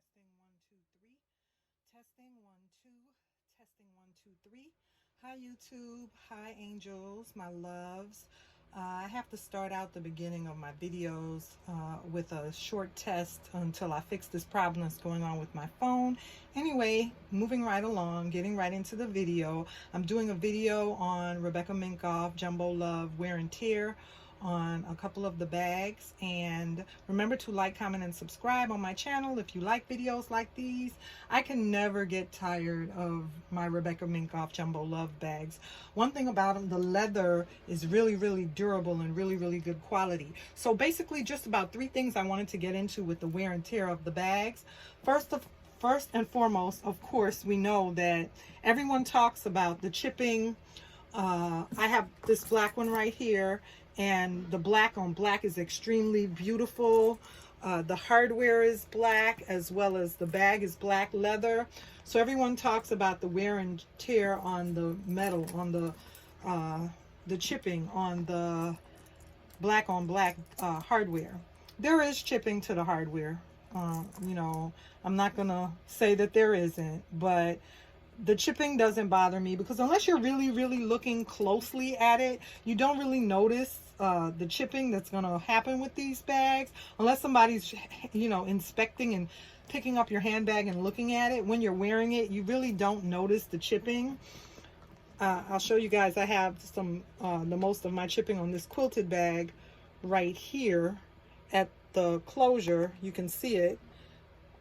Testing 1, 2, 3. Testing 1, 2. Testing 1, 2, 3. Hi YouTube. Hi angels, my loves. I have to start out the beginning of my videos with a short test until I fix this problem that's going on with my phone. Anyway, moving right along, getting right into the video. I'm doing a video on Rebecca Minkoff Jumbo Love Wear and Tear on a couple of the bags, and remember to like, comment, and subscribe on my channel if you like videos like these. I can never get tired of my Rebecca Minkoff Jumbo Love bags. One thing about them, the leather is really durable and really good quality. So basically just about 3 things I wanted to get into with the wear and tear of the bags. First and foremost, of course, we know that everyone talks about the chipping. I have this black one right here, and the black on black is extremely beautiful. The hardware is black, as well as the bag is black leather. So everyone talks about the wear and tear on the metal, on the chipping on the black on black hardware. There is chipping to the hardware. You know, I'm not gonna say that there isn't, but the chipping doesn't bother me, because unless you're really looking closely at it, you don't really notice the chipping that's going to happen with these bags, unless somebody's, you know, inspecting and picking up your handbag and looking at it. When you're wearing it, you really don't notice the chipping. I'll show you guys. I have some the most of my chipping on this quilted bag right here at the closure. You can see it.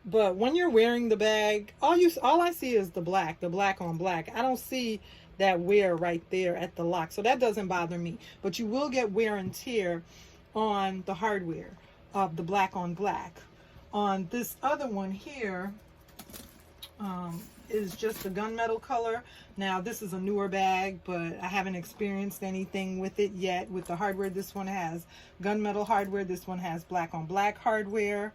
But when you're wearing the bag, all I see is the black on black. I don't see that wear right there at the lock, so that doesn't bother me. But you will get wear and tear on the hardware of the black on black. On this other one here, is just the gunmetal color. Now this is a newer bag, but I haven't experienced anything with it yet. With the hardware, this one has gunmetal hardware, this one has black on black hardware.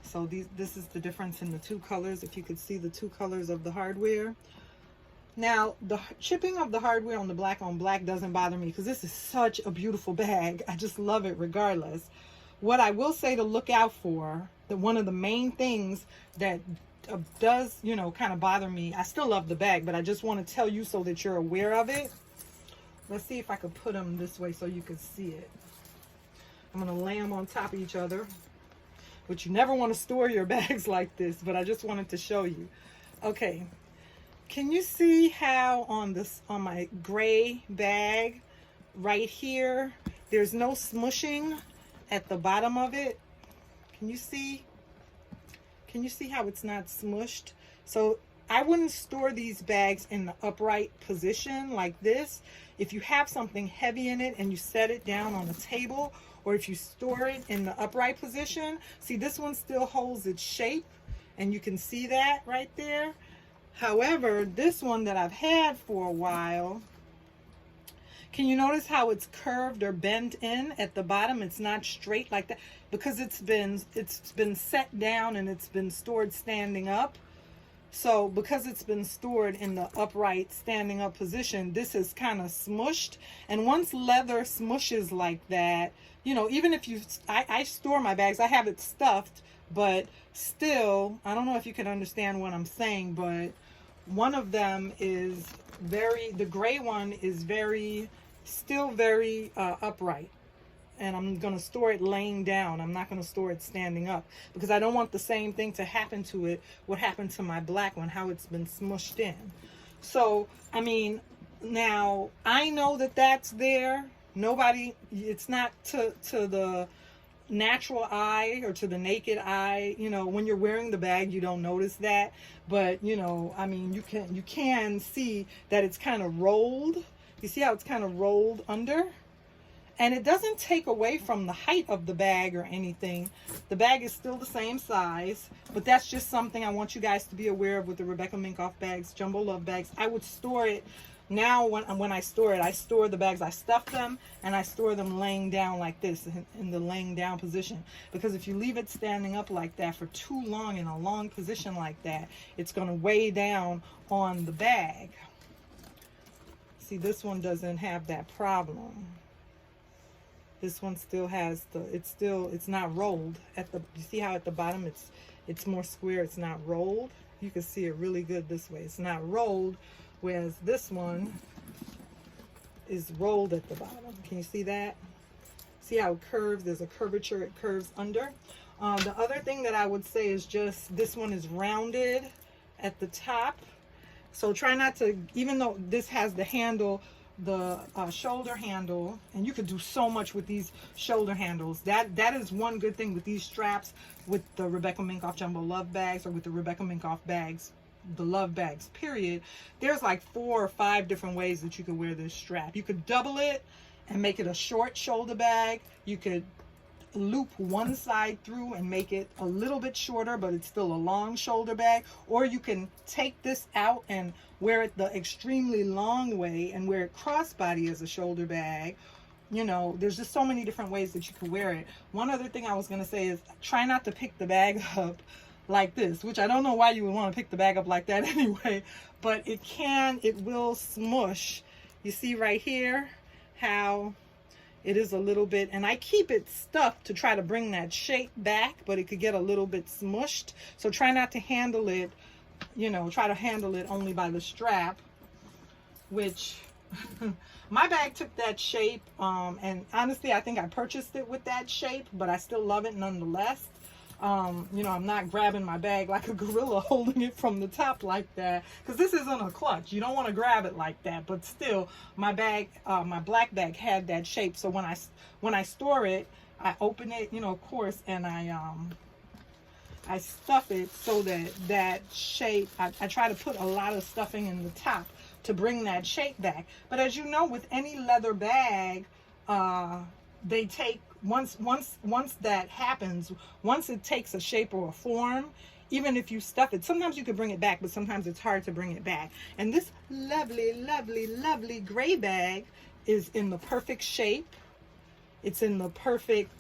So this is the difference in the 2 colors, if you could see the 2 colors of the hardware. Now, the chipping of the hardware on the black on black doesn't bother me, because this is such a beautiful bag. I just love it regardless. What I will say to look out for, that one of the main things that does, you know, kind of bother me, I still love the bag, but I just want to tell you so that you're aware of it. Let's see if I could put them this way so you could see it. I'm going to lay them on top of each other. But you never want to store your bags like this, but I just wanted to show you. Okay, can you see how on my gray bag right here, there's no smushing at the bottom of it? Can you see how it's not smushed? So I wouldn't store these bags in the upright position like this. If you have something heavy in it and you set it down on a table, or if you store it in the upright position, see, this one still holds its shape, and you can see that right there. However, this one that I've had for a while, can you notice how it's curved or bent in at the bottom? It's not straight like that, because it's been set down and it's been stored standing up. So because it's been stored in the upright standing up position, this is kind of smushed. And once leather smushes like that, you know, even if I store my bags, I have it stuffed, but still, I don't know if you can understand what I'm saying, but one of them is the gray one is still very upright. And I'm going to store it laying down. I'm not going to store it standing up, because I don't want the same thing to happen to it, what happened to my black one, how it's been smushed in. So, I mean, now I know that that's there. It's not to the natural eye or to the naked eye. You know, when you're wearing the bag, you don't notice that. But, you know, I mean, you can see that it's kind of rolled. You see how it's kind of rolled under? And it doesn't take away from the height of the bag or anything. The bag is still the same size, but that's just something I want you guys to be aware of with the Rebecca Minkoff bags, Jumbo Love bags. I would store it. Now when I store it, I store the bags, I stuff them, and I store them laying down like this, in the laying down position. Because if you leave it standing up like that for too long, in a long position like that, it's going to weigh down on the bag. See, this one doesn't have that problem. This one still has it's not rolled at the, you see how at the bottom it's more square, it's not rolled. You can see it really good this way. It's not rolled, whereas this one is rolled at the bottom. Can you see that? See how it curves? There's a curvature, it curves under. The other thing that I would say is just this one is rounded at the top. So try not to, even though this has the handle, the shoulder handle, and you could do so much with these shoulder handles. That is one good thing with these straps, with the Rebecca Minkoff Jumbo Love Bags, or with the Rebecca Minkoff bags, the Love Bags, period. There's like 4 or 5 different ways that you could wear this strap. You could double it and make it a short shoulder bag. You could loop one side through and make it a little bit shorter, but it's still a long shoulder bag. Or you can take this out and wear it the extremely long way and wear it crossbody as a shoulder bag. You know, there's just so many different ways that you could wear it. One other thing I was going to say is try not to pick the bag up like this, which I don't know why you would want to pick the bag up like that anyway, but it will smush. You see right here how it is a little bit, and I keep it stuffed to try to bring that shape back, but it could get a little bit smushed. So try not to handle it, you know, try to handle it only by the strap, which my bag took that shape, and honestly I think I purchased it with that shape, but I still love it nonetheless. You know, I'm not grabbing my bag like a gorilla holding it from the top like that, because this isn't a clutch. You don't want to grab it like that, but still my bag, my black bag had that shape. So when I store it, I open it, you know, of course, and I stuff it so that shape, I try to put a lot of stuffing in the top to bring that shape back. But as you know, with any leather bag, they take, once that happens, once it takes a shape or a form, even if you stuff it, sometimes you can bring it back, but sometimes it's hard to bring it back. And this lovely, lovely, lovely gray bag is in the perfect shape. It's in the perfect,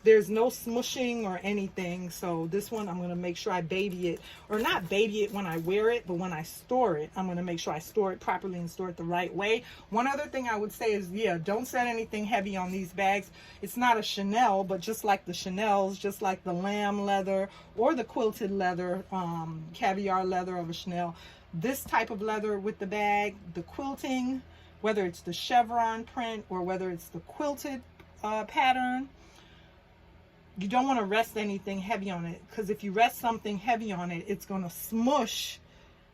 there's no smushing or anything. So this one, I'm going to make sure I baby it, or not baby it when I wear it, but when I store it, I'm going to make sure I store it properly and store it the right way. One other thing I would say is, yeah, don't set anything heavy on these bags. It's not a Chanel, but just like the Chanels, just like the lamb leather or the quilted leather, caviar leather of a Chanel, this type of leather with the bag, the quilting, whether it's the chevron print or whether it's the quilted pattern, you don't want to rest anything heavy on it, because if you rest something heavy on it, it's going to smush,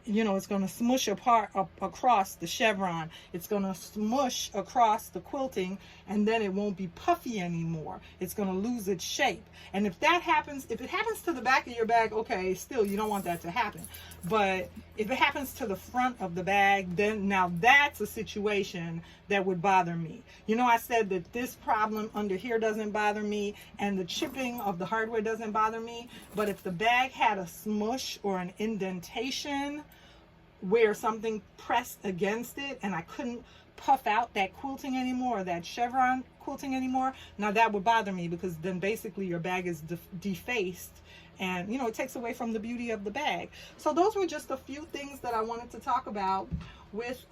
you know, it's going to smush apart across the chevron. It's going to smush across the quilting, and then it won't be puffy anymore. It's going to lose its shape. And if that happens, if it happens to the back of your bag, okay, still, you don't want that to happen. But if it happens to the front of the bag, then now that's a situation that would bother me. You know, I said that this problem under here doesn't bother me, and the chipping of the hardware doesn't bother me. But if the bag had a smush or an indentation where something pressed against it and I couldn't puff out that quilting anymore, or that chevron quilting anymore, now that would bother me, because then basically your bag is defaced, and you know, it takes away from the beauty of the bag. So those were just a few things that I wanted to talk about with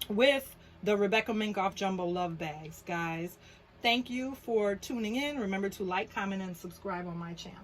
the Rebecca Minkoff Jumbo Love Bags, guys. Thank you for tuning in. Remember to like, comment, and subscribe on my channel.